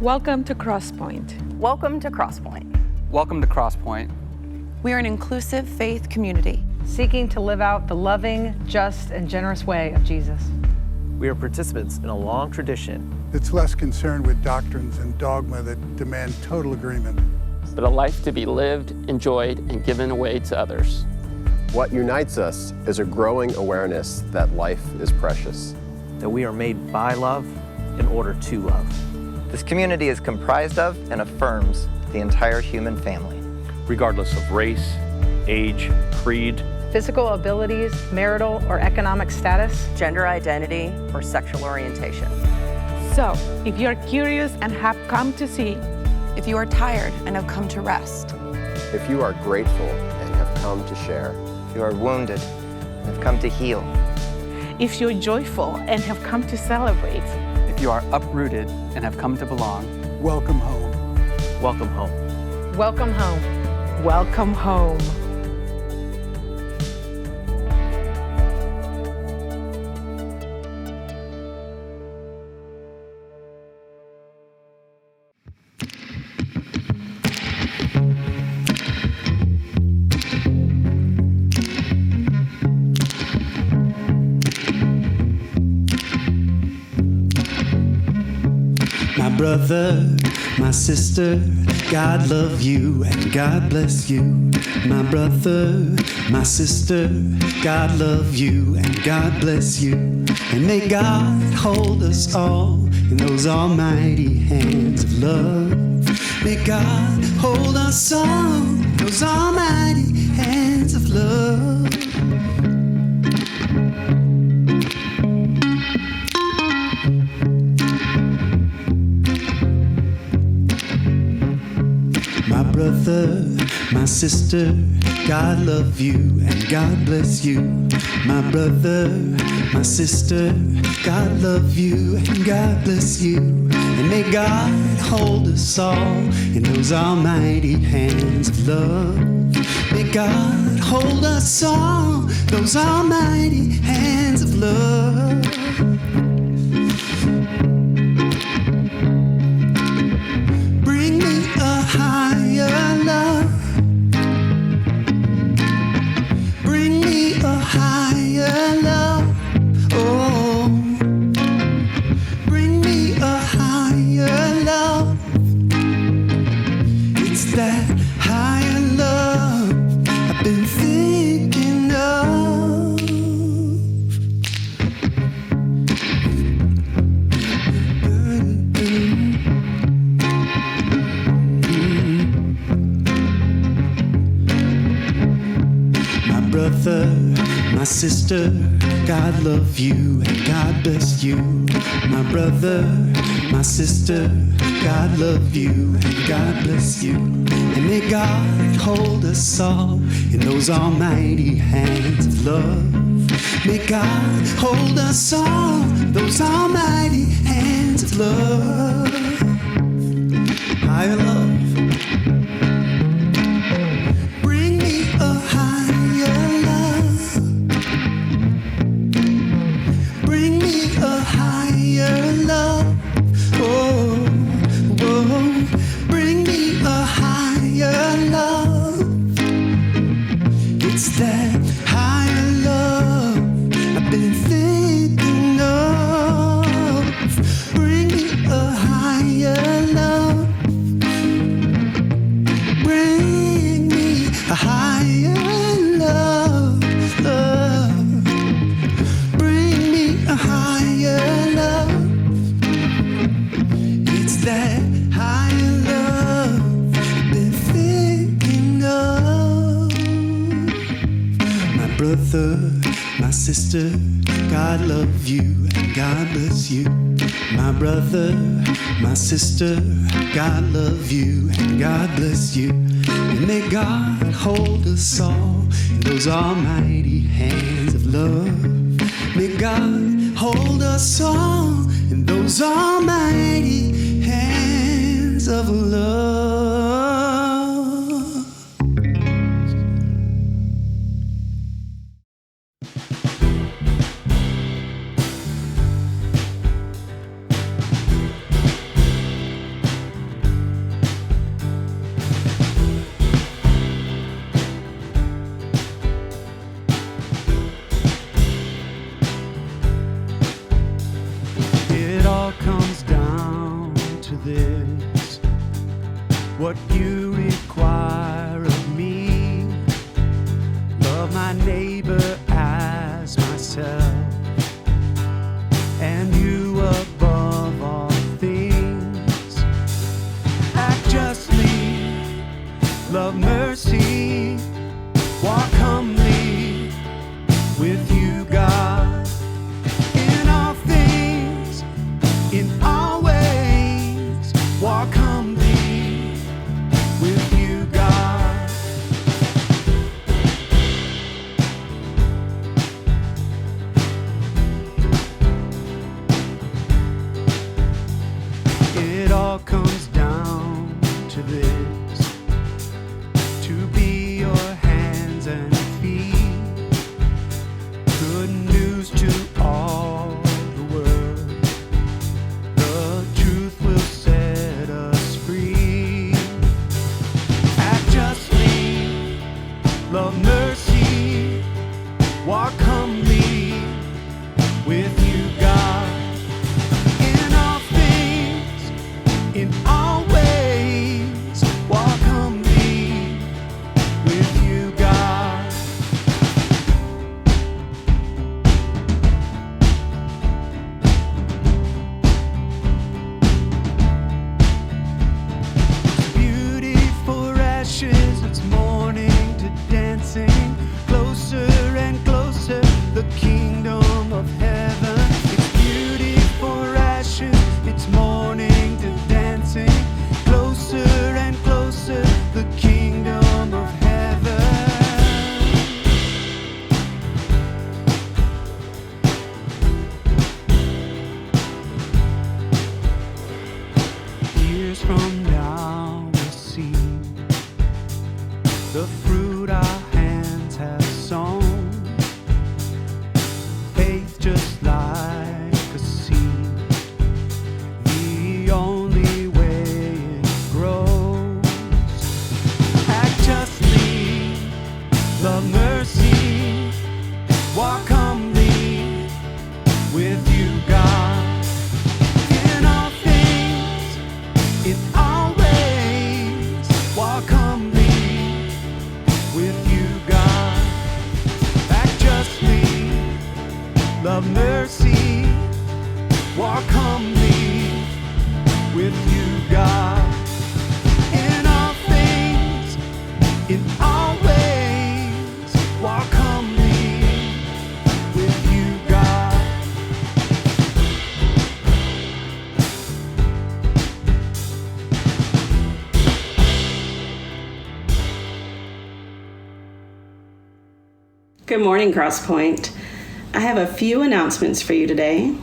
Welcome to Crosspointe. Welcome to Crosspointe. Welcome to Crosspointe. We are an inclusive faith community seeking to live out the loving, just, and generous way of Jesus. We are participants in a long tradition that's less concerned with doctrines and dogma that demand total agreement, but a life to be lived, enjoyed, and given away to others. What unites us is a growing awareness that life is precious. That we are made by love in order to love. This community is comprised of and affirms the entire human family. Regardless of race, age, creed, physical abilities, marital or economic status, gender identity, or sexual orientation. So, if you're curious and have come to see, if you are tired and have come to rest, if you are grateful and have come to share, if you are wounded and have come to heal, if you're joyful and have come to celebrate, if you are uprooted and have come to belong, welcome home. Welcome home. Welcome home. Welcome home. My brother, my sister, God love you and God bless you. My brother, my sister, God love you and God bless you. And may God hold us all in those almighty hands of love. May God hold us all in those almighty hands of love. My brother, my sister, God love you and God bless you. My brother, my sister, God love you and God bless you. And may God hold us all in those almighty hands of love. May God hold us all, those almighty hands of love. Bring me a higher love. Bring me a higher love. Oh, bring me a higher love. It's that higher love I've been thinking of. My brother, my sister, God love you and God bless you. My brother, my sister, God love you and God bless you. And may God hold us all in those almighty hands of love. May God hold us all in those almighty hands of love. Higher love. Bring me a higher love. Bring me a higher love. Oh, oh, bring me a higher love. It's that higher love I've been thinking of. Bring me a higher love. Bring me a higher love, love. Bring me a higher love. It's that higher love I've been thinking of. My brother, my sister, God love you and God bless you. My brother, my sister, God love you and God bless you. And may God hold us all in those almighty hands of love. May God hold us all in those almighty hands of love. what you require of me. Love my neighbor as myself, and you above all things. Act justly, love mercy, walk humbly with you, God. In all things, in all ways, walk humbly with you, God. It all comes down to this: to be your hands and feet. Good news to all the world. The truth will set us free. Act justly, love mercy, walk humbly with you, God. In all things, in all ways, walk humbly with you, God. Beauty for ashes, it's morning to dancing. Closer and closer, the kingdom of heaven. It's beauty for ashes, it's morning to dancing. Closer and closer, the kingdom of heaven. Years from now we'll see the fruit our hands have sown. Faith just like a seed, the only way it grows. Act justly, love mercy, walk humbly with you, God. In all things, in all ways, walk humbly with you, God. Act justly, love mercy, walk humbly with you, God. In all things, in all ways, walk humbly with you, God. Good morning, Crosspointe. I have a few announcements for you today.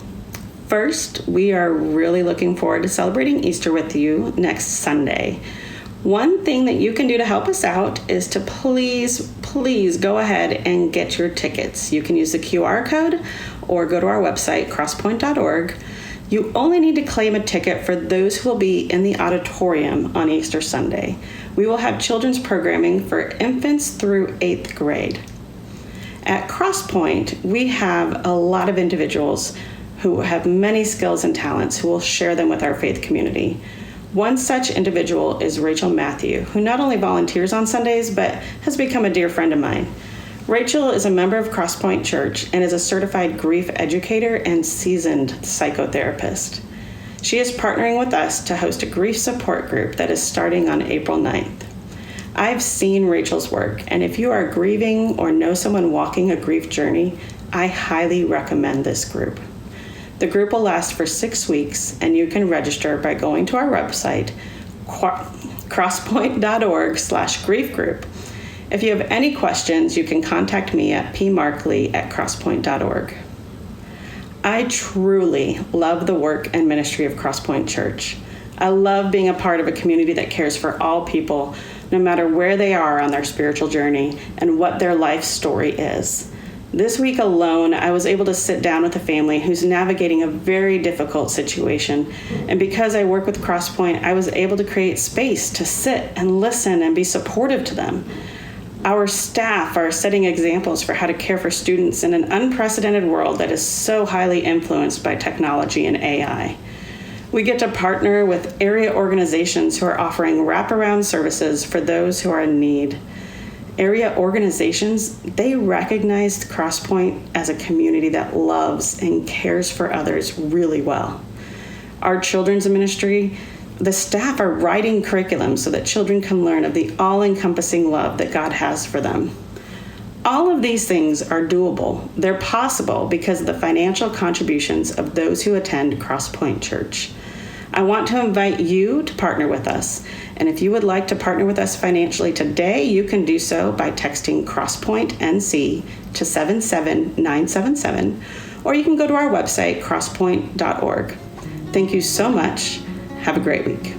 First, we are really looking forward to celebrating Easter with you next Sunday. One thing that you can do to help us out is to please go ahead and get your tickets. You can use the QR code or go to our website, crosspoint.org. You only need to claim a ticket for those who will be in the auditorium on Easter Sunday. We will have children's programming for infants through 8th grade. At Crosspointe, we have a lot of individuals who have many skills and talents who will share them with our faith community. One such individual is Rachel Matthew, who not only volunteers on Sundays, but has become a dear friend of mine. Rachel is a member of Crosspointe Church and is a certified grief educator and seasoned psychotherapist. She is partnering with us to host a grief support group that is starting on April 9th. I've seen Rachel's work, and if you are grieving or know someone walking a grief journey, I highly recommend this group. The group will last for 6 weeks, and you can register by going to our website, crosspoint.org/grief group. If you have any questions, you can contact me at pmarkley@crosspoint.org. I truly love the work and ministry of Crosspointe Church. I love being a part of a community that cares for all people, no matter where they are on their spiritual journey and what their life story is. This week alone, I was able to sit down with a family who's navigating a very difficult situation. And because I work with Crosspointe, I was able to create space to sit and listen and be supportive to them. Our staff are setting examples for how to care for students in an unprecedented world that is so highly influenced by technology and AI. We get to partner with area organizations who are offering wraparound services for those who are in need. Area organizations, they recognized Crosspointe as a community that loves and cares for others really well. Our children's ministry, the staff are writing curriculum so that children can learn of the all-encompassing love that God has for them. All of these things are doable. They're possible because of the financial contributions of those who attend Crosspointe Church. I want to invite you to partner with us. And if you would like to partner with us financially today, you can do so by texting crosspointenc to 77977, or you can go to our website, crosspointe.org. Thank you so much. Have a great week.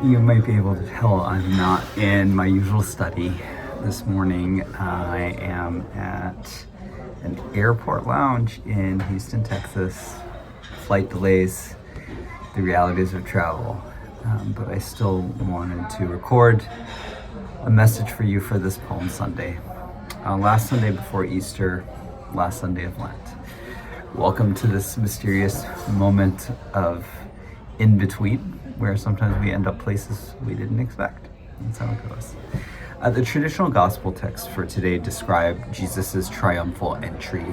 You might be able to tell I'm not in my usual study this morning. I am at an airport lounge in Houston, Texas. Flight delays, the realities of travel. But I still wanted to record a message for you for this Palm Sunday. Last Sunday before Easter, last Sunday of Lent. Welcome to this mysterious moment of in-between, where sometimes we end up places we didn't expect. That's how it goes. The traditional gospel text for today describe Jesus' triumphal entry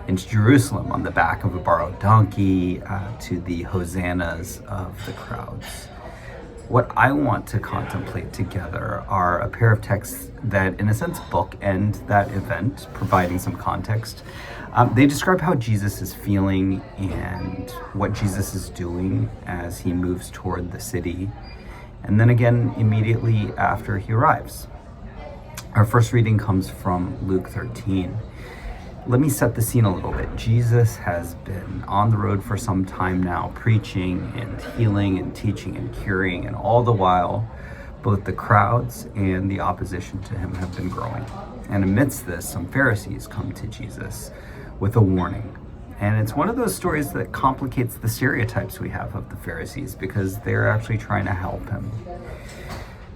into Jerusalem on the back of a borrowed donkey to the hosannas of the crowds. What I want to contemplate together are a pair of texts that, in a sense, bookend that event, providing some context. They describe how Jesus is feeling and what Jesus is doing as he moves toward the city, and then again immediately after he arrives. Our first reading comes from Luke 13. Let me set the scene a little bit. Jesus has been on the road for some time now, preaching and healing and teaching and curing, and all the while, both the crowds and the opposition to him have been growing. And amidst this, some Pharisees come to Jesus with a warning. And it's one of those stories that complicates the stereotypes we have of the Pharisees, because they're actually trying to help him.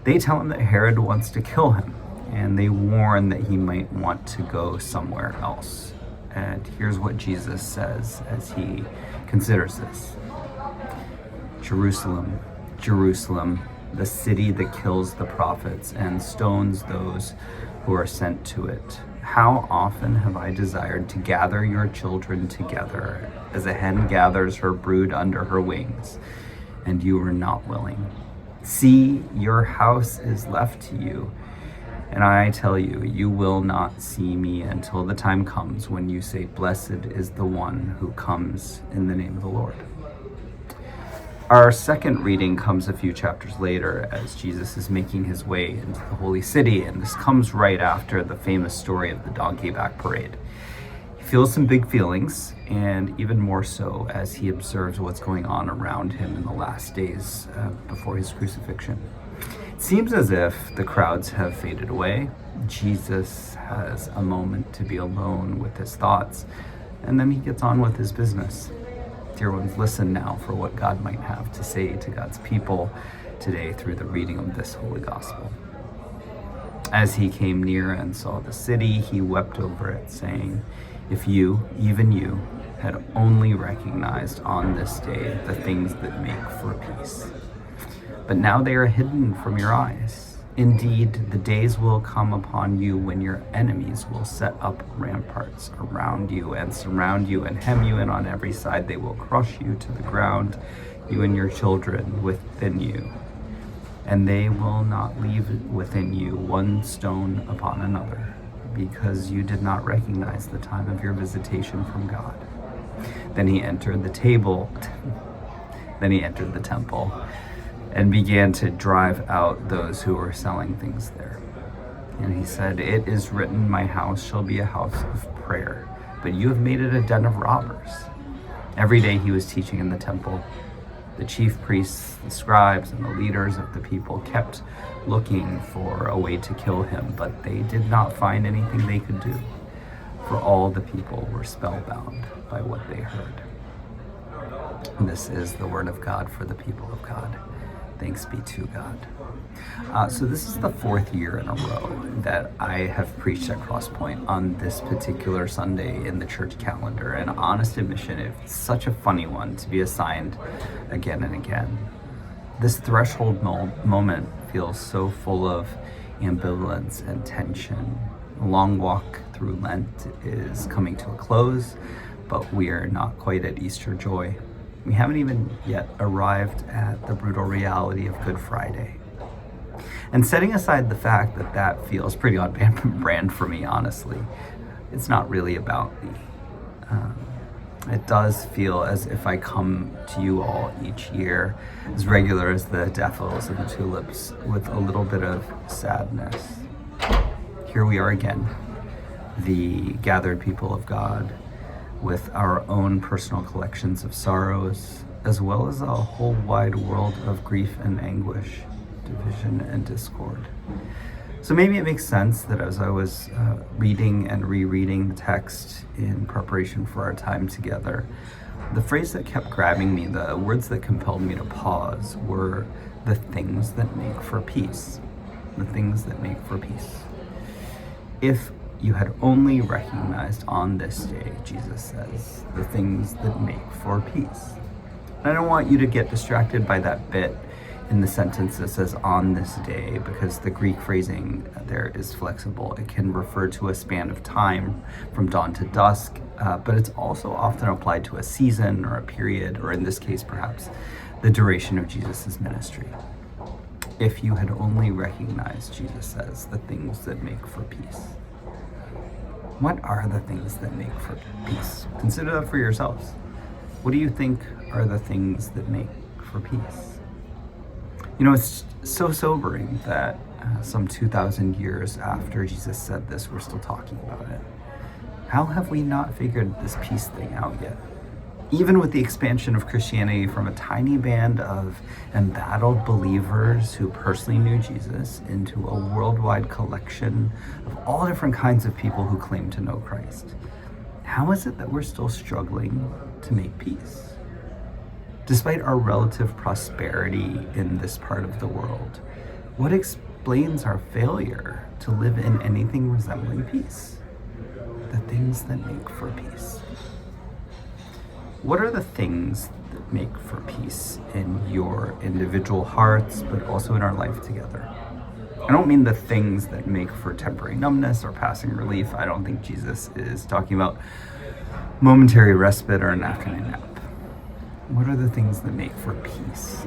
They tell him that Herod wants to kill him, and they warn that he might want to go somewhere else. And here's what Jesus says as he considers this. Jerusalem, Jerusalem, the city that kills the prophets and stones those who are sent to it. How often have I desired to gather your children together as a hen gathers her brood under her wings, and you were not willing. See, your house is left to you. And I tell you, you will not see me until the time comes when you say, blessed is the one who comes in the name of the Lord. Our second reading comes a few chapters later as Jesus is making his way into the holy city, and this comes right after the famous story of the donkey back parade. He feels some big feelings, and even more so as he observes what's going on around him in the last days before his crucifixion. It seems as if the crowds have faded away. Jesus has a moment to be alone with his thoughts, and then he gets on with his business. Dear ones, listen now for what God might have to say to God's people today through the reading of this holy gospel. As he came near and saw the city, he wept over it, saying, if you, even you, had only recognized on this day the things that make for peace. But now they are hidden from your eyes. Indeed, the days will come upon you when your enemies will set up ramparts around you and surround you and hem you in on every side. They will crush you to the ground, you and your children within you. And they will not leave within you one stone upon another, because you did not recognize the time of your visitation from God. Then he entered the temple and began to drive out those who were selling things there. And he said, it is written, my house shall be a house of prayer, but you have made it a den of robbers. Every day he was teaching in the temple. The chief priests, the scribes, and the leaders of the people kept looking for a way to kill him, but they did not find anything they could do, for all the people were spellbound by what they heard. And this is the word of God for the people of God. Thanks be to God. So this is the 4th year in a row that I have preached at Crosspointe on this particular Sunday in the church calendar. And honest admission, it's such a funny one to be assigned again and again. This threshold moment feels so full of ambivalence and tension. A long walk through Lent is coming to a close, but we are not quite at Easter joy. We haven't even yet arrived at the brutal reality of Good Friday. And setting aside the fact that that feels pretty on brand for me, honestly, it's not really about me. It does feel as if I come to you all each year, as regular as the daffodils and the tulips, with a little bit of sadness. Here we are again, the gathered people of God, with our own personal collections of sorrows, as well as a whole wide world of grief and anguish, division and discord. So maybe it makes sense that as I was reading and rereading the text in preparation for our time together, the phrase that kept grabbing me, the words that compelled me to pause, were the things that make for peace. The things that make for peace. If you had only recognized on this day, Jesus says, the things that make for peace. And I don't want you to get distracted by that bit in the sentence that says on this day, because the Greek phrasing there is flexible. It can refer to a span of time from dawn to dusk, but it's also often applied to a season or a period, or in this case, perhaps the duration of Jesus' ministry. If you had only recognized, Jesus says, the things that make for peace. What are the things that make for peace? Consider that for yourselves. What do you think are the things that make for peace? You know, it's so sobering that some 2,000 years after Jesus said this, we're still talking about it. How have we not figured this peace thing out yet? Even with the expansion of Christianity from a tiny band of embattled believers who personally knew Jesus into a worldwide collection of all different kinds of people who claim to know Christ, how is it that we're still struggling to make peace? Despite our relative prosperity in this part of the world, what explains our failure to live in anything resembling peace? The things that make for peace. What are the things that make for peace in your individual hearts, but also in our life together? I don't mean the things that make for temporary numbness or passing relief. I don't think Jesus is talking about momentary respite or an afternoon nap. What are the things that make for peace?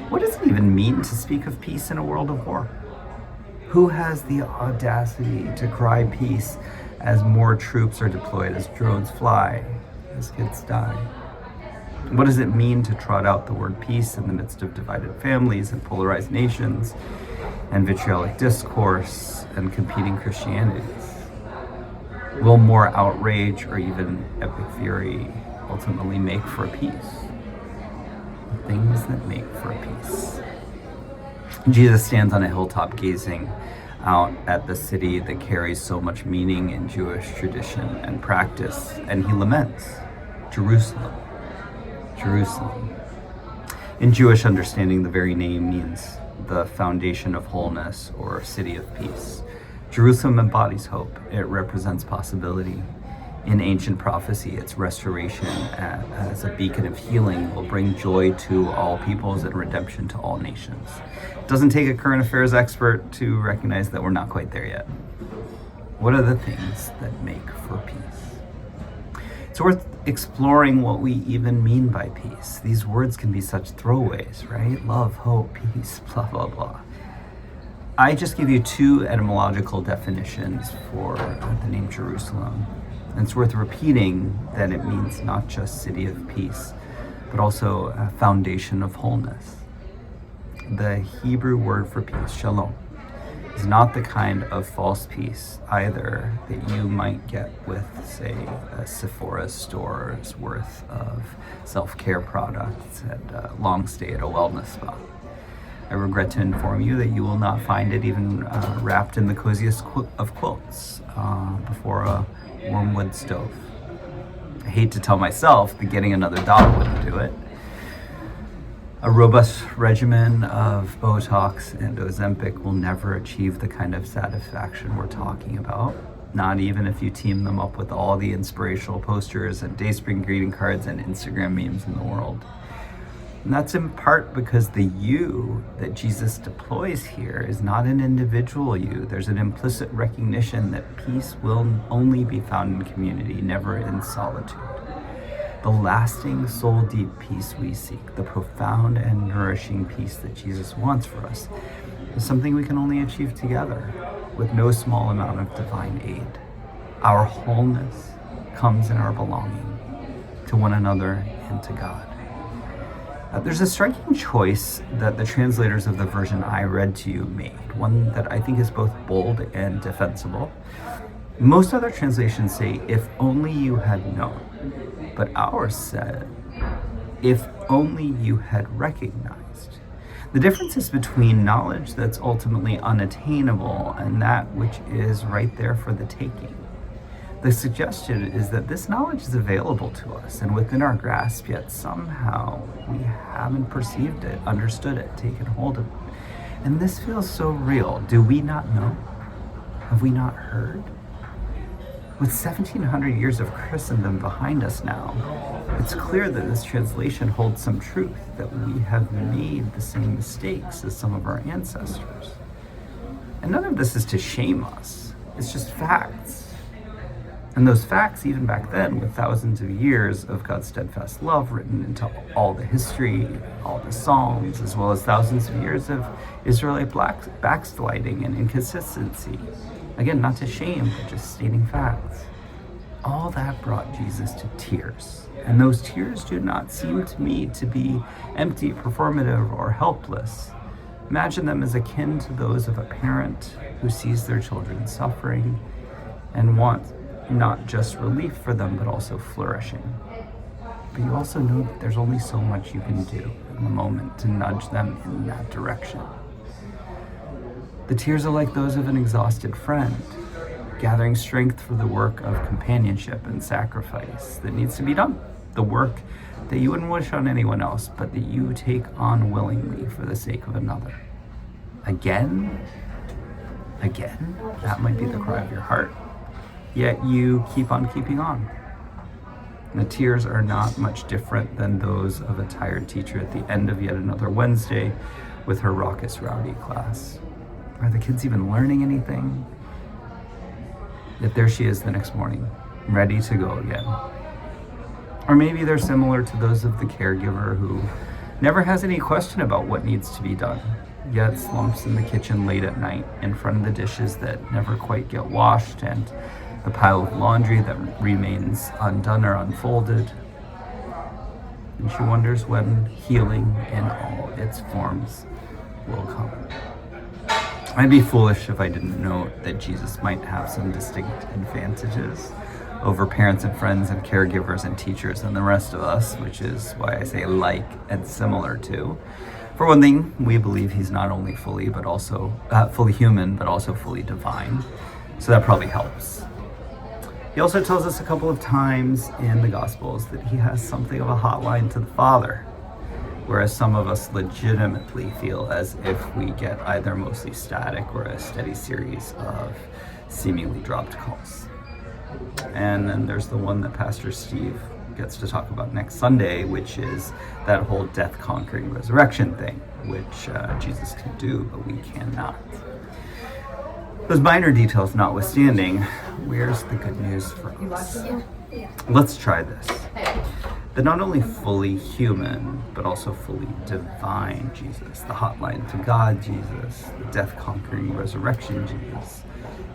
What does it even mean to speak of peace in a world of war? Who has the audacity to cry peace as more troops are deployed, as drones fly, as kids die? What does it mean to trot out the word peace in the midst of divided families and polarized nations and vitriolic discourse and competing Christianities? Will more outrage or even epic fury ultimately make for peace? The things that make for peace. Jesus stands on a hilltop gazing out at the city that carries so much meaning in Jewish tradition and practice, and he laments, Jerusalem, Jerusalem. In Jewish understanding, the very name means the foundation of wholeness or city of peace. Jerusalem embodies hope. It represents possibility. In ancient prophecy, its restoration as a beacon of healing will bring joy to all peoples and redemption to all nations. It doesn't take a current affairs expert to recognize that we're not quite there yet. What are the things that make for peace? It's worth exploring what we even mean by peace. These words can be such throwaways, right? Love, hope, peace, blah, blah, blah. I just give you 2 etymological definitions for the name Jerusalem. And it's worth repeating that it means not just city of peace, but also a foundation of wholeness. The Hebrew word for peace, shalom, is not the kind of false peace either that you might get with, say, a Sephora store's worth of self-care products and a long stay at a wellness spa. I regret to inform you that you will not find it even wrapped in the coziest of quilts before a warm wood stove. I hate to tell myself that getting another dog wouldn't do it. A robust regimen of Botox and Ozempic will never achieve the kind of satisfaction we're talking about. Not even if you team them up with all the inspirational posters and Dayspring greeting cards and Instagram memes in the world. And that's in part because the you that Jesus deploys here is not an individual you. There's an implicit recognition that peace will only be found in community, never in solitude. The lasting, soul-deep peace we seek, the profound and nourishing peace that Jesus wants for us, is something we can only achieve together with no small amount of divine aid. Our wholeness comes in our belonging to one another and to God. There's a striking choice that the translators of the version I read to you made, one that I think is both bold and defensible. Most other translations say, if only you had known, but ours said, if only you had recognized. The difference is between knowledge that's ultimately unattainable and that which is right there for the taking. The suggestion is that this knowledge is available to us and within our grasp, yet somehow we haven't perceived it, understood it, taken hold of it. And this feels so real. Do we not know? Have we not heard? With 1,700 years of Christendom behind us now, it's clear that this translation holds some truth, that we have made the same mistakes as some of our ancestors. And none of this is to shame us. It's just facts. And those facts, even back then, with thousands of years of God's steadfast love written into all the history, all the Psalms, as well as thousands of years of Israelite backsliding and inconsistency. Again, not to shame, but just stating facts. All that brought Jesus to tears. And those tears do not seem to me to be empty, performative, or helpless. Imagine them as akin to those of a parent who sees their children suffering and wants not just relief for them, but also flourishing. But you also know that there's only so much you can do in the moment to nudge them in that direction. The tears are like those of an exhausted friend, gathering strength for the work of companionship and sacrifice that needs to be done. The work that you wouldn't wish on anyone else, but that you take on willingly for the sake of another. Again, that might be the cry of your heart. Yet you keep on keeping on. The tears are not much different than those of a tired teacher at the end of yet another Wednesday with her raucous, rowdy class. Are the kids even learning anything? Yet there she is the next morning, ready to go again. Or maybe they're similar to those of the caregiver who never has any question about what needs to be done, yet slumps in the kitchen late at night in front of the dishes that never quite get washed and the pile of laundry that remains undone or unfolded. And she wonders when healing in all its forms will come. I'd be foolish if I didn't know that Jesus might have some distinct advantages over parents and friends and caregivers and teachers and the rest of us, which is why I say like and similar to. For one thing, we believe he's not only fully human, but also fully divine. So that probably helps. He also tells us a couple of times in the Gospels that he has something of a hotline to the Father, whereas some of us legitimately feel as if we get either mostly static or a steady series of seemingly dropped calls. And then there's the one that Pastor Steve gets to talk about next Sunday, which is that whole death-conquering resurrection thing, which Jesus can do, but we cannot. Those minor details notwithstanding, where's the good news for us? Let's try this. The not only fully human, but also fully divine Jesus, the hotline to God Jesus, the death-conquering resurrection Jesus,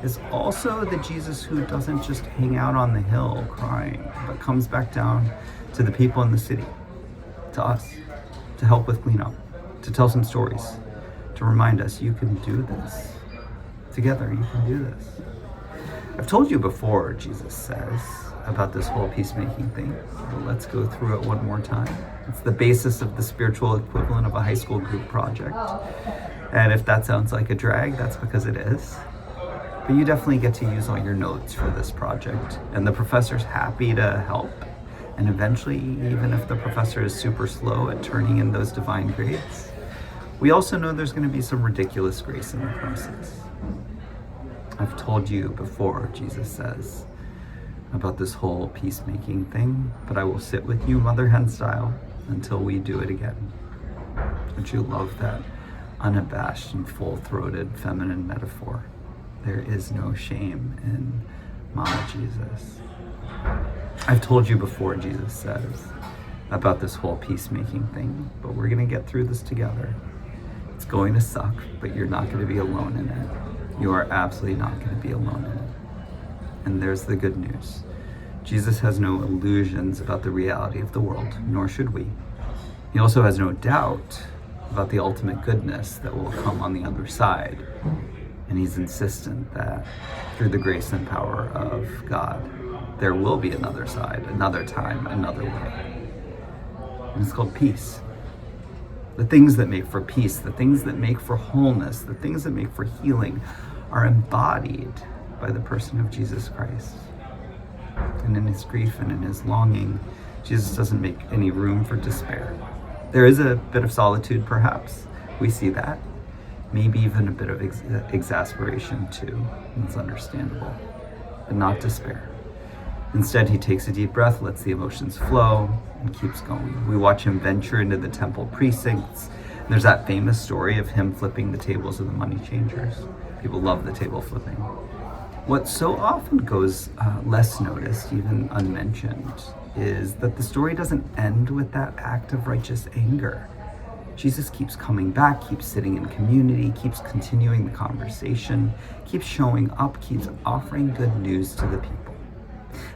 is also the Jesus who doesn't just hang out on the hill crying, but comes back down to the people in the city, to us, to help with cleanup, to tell some stories, to remind us you can do this. Together, you can do this. I've told you before, Jesus says, about this whole peacemaking thing, but let's go through it one more time. It's the basis of the spiritual equivalent of a high school group project. And if that sounds like a drag, that's because it is. But you definitely get to use all your notes for this project, and the professor's happy to help And eventually, even if the professor is super slow at turning in those divine grades, we also know there's going to be some ridiculous grace in the process. I've told you before, Jesus says, about this whole peacemaking thing, but I will sit with you mother hen style until we do it again. Don't you love that unabashed and full-throated feminine metaphor? There is no shame in Mama Jesus. I've told you before, Jesus says, about this whole peacemaking thing, but we're going to get through this together. It's going to suck, but you're not going to be alone in it. You are absolutely not going to be alone in it. And there's the good news. Jesus has no illusions about the reality of the world, nor should we. He also has no doubt about the ultimate goodness that will come on the other side. And he's insistent that through the grace and power of God, there will be another side, another time, another way. And it's called peace. The things that make for peace, the things that make for wholeness, the things that make for healing are embodied by the person of Jesus Christ. And in his grief and in his longing, Jesus doesn't make any room for despair. There is a bit of solitude, perhaps. We see that. Maybe even a bit of exasperation too. It's understandable, but not despair. Instead, he takes a deep breath, lets the emotions flow, and keeps going. We watch him venture into the temple precincts. There's that famous story of him flipping the tables of the money changers. People love the table flipping. What so often goes less noticed, even unmentioned, is that the story doesn't end with that act of righteous anger. Jesus keeps coming back, keeps sitting in community, keeps continuing the conversation, keeps showing up, keeps offering good news to the people.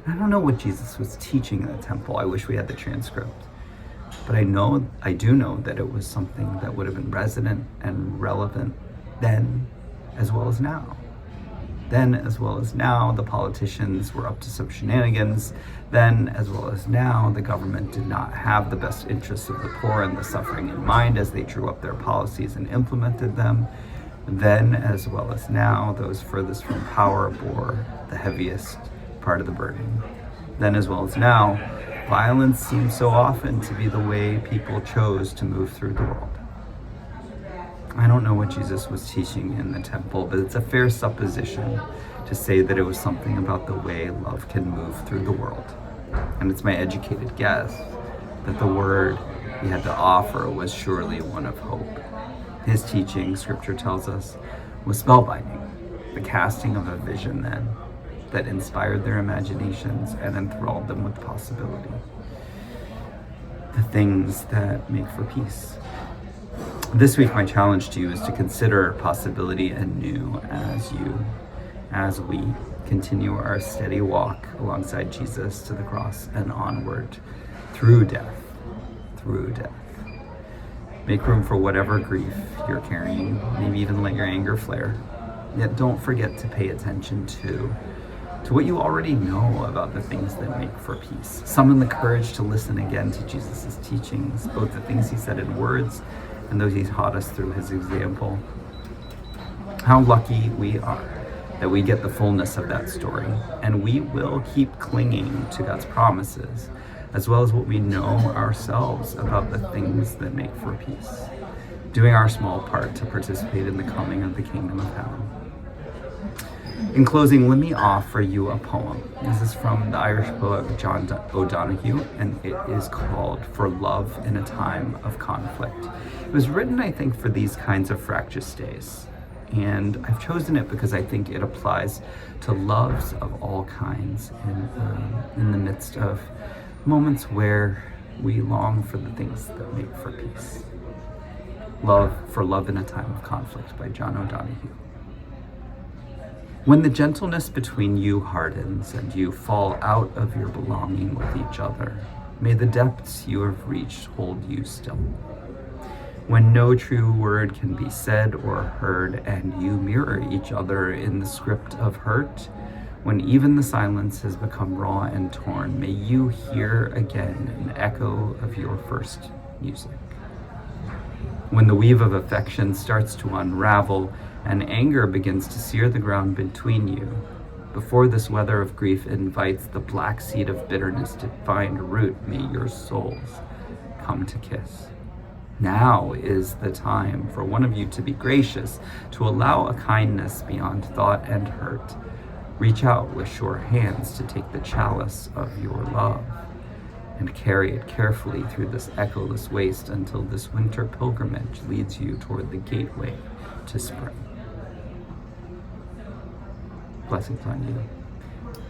And I don't know what Jesus was teaching in the temple. I wish we had the transcript. But I do know that it was something that would have been resonant and relevant then as well as now. Then as well as now, the politicians were up to some shenanigans. Then as well as now, the government did not have the best interests of the poor and the suffering in mind as they drew up their policies and implemented them. Then as well as now, those furthest from power bore the heaviest part of the burden. Then as well as now, violence seems so often to be the way people chose to move through the world. I don't know what Jesus was teaching in the temple, but it's a fair supposition to say that it was something about the way love can move through the world. And it's my educated guess that the word he had to offer was surely one of hope. His teaching, scripture tells us, was spellbinding, the casting of a vision then that inspired their imaginations and enthralled them with possibility. The things that make for peace. This week, my challenge to you is to consider possibility anew as we continue our steady walk alongside Jesus to the cross and onward through death. Make room for whatever grief you're carrying, maybe even let your anger flare. Yet don't forget to pay attention to what you already know about the things that make for peace. Summon the courage to listen again to Jesus' teachings, both the things he said in words and those he taught us through his example. How lucky we are that we get the fullness of that story, and we will keep clinging to God's promises, as well as what we know ourselves about the things that make for peace, doing our small part to participate in the coming of the kingdom of heaven. In closing, let me offer you a poem. This is from the Irish poet John O'Donoghue, and it is called For Love in a Time of Conflict. It was written, I think, for these kinds of fractious days. And I've chosen it because I think it applies to loves of all kinds in the midst of moments where we long for the things that make for peace. For Love in a Time of Conflict by John O'Donoghue. When the gentleness between you hardens and you fall out of your belonging with each other, may the depths you have reached hold you still. When no true word can be said or heard and you mirror each other in the script of hurt, when even the silence has become raw and torn, may you hear again an echo of your first music. When the weave of affection starts to unravel and anger begins to sear the ground between you, Before this weather of grief invites the black seed of bitterness to find root, may your souls come to kiss. Now is the time for one of you to be gracious, to allow a kindness beyond thought and hurt. Reach out with sure hands to take the chalice of your love and carry it carefully through this echoless waste until this winter pilgrimage leads you toward the gateway to spring. Blessings on you.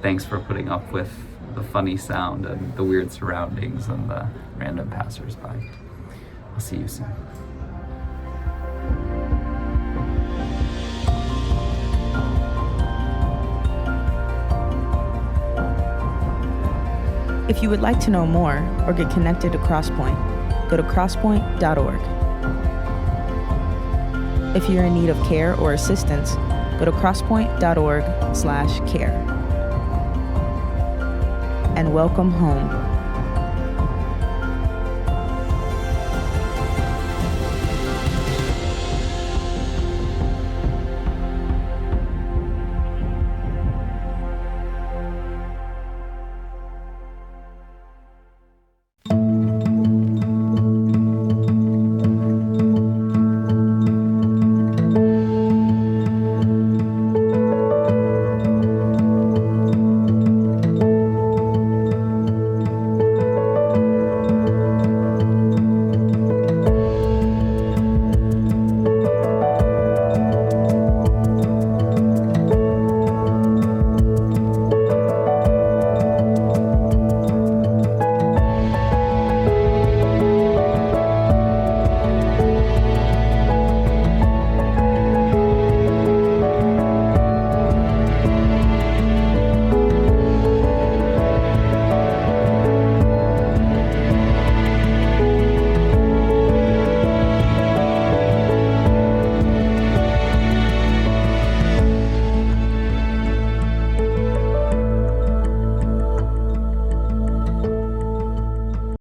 Thanks for putting up with the funny sound and the weird surroundings and the random passersby. I'll see you soon. If you would like to know more or get connected to Crosspointe, go to crosspointenc.org. If you're in need of care or assistance, go to crosspointe.org/care. And welcome home.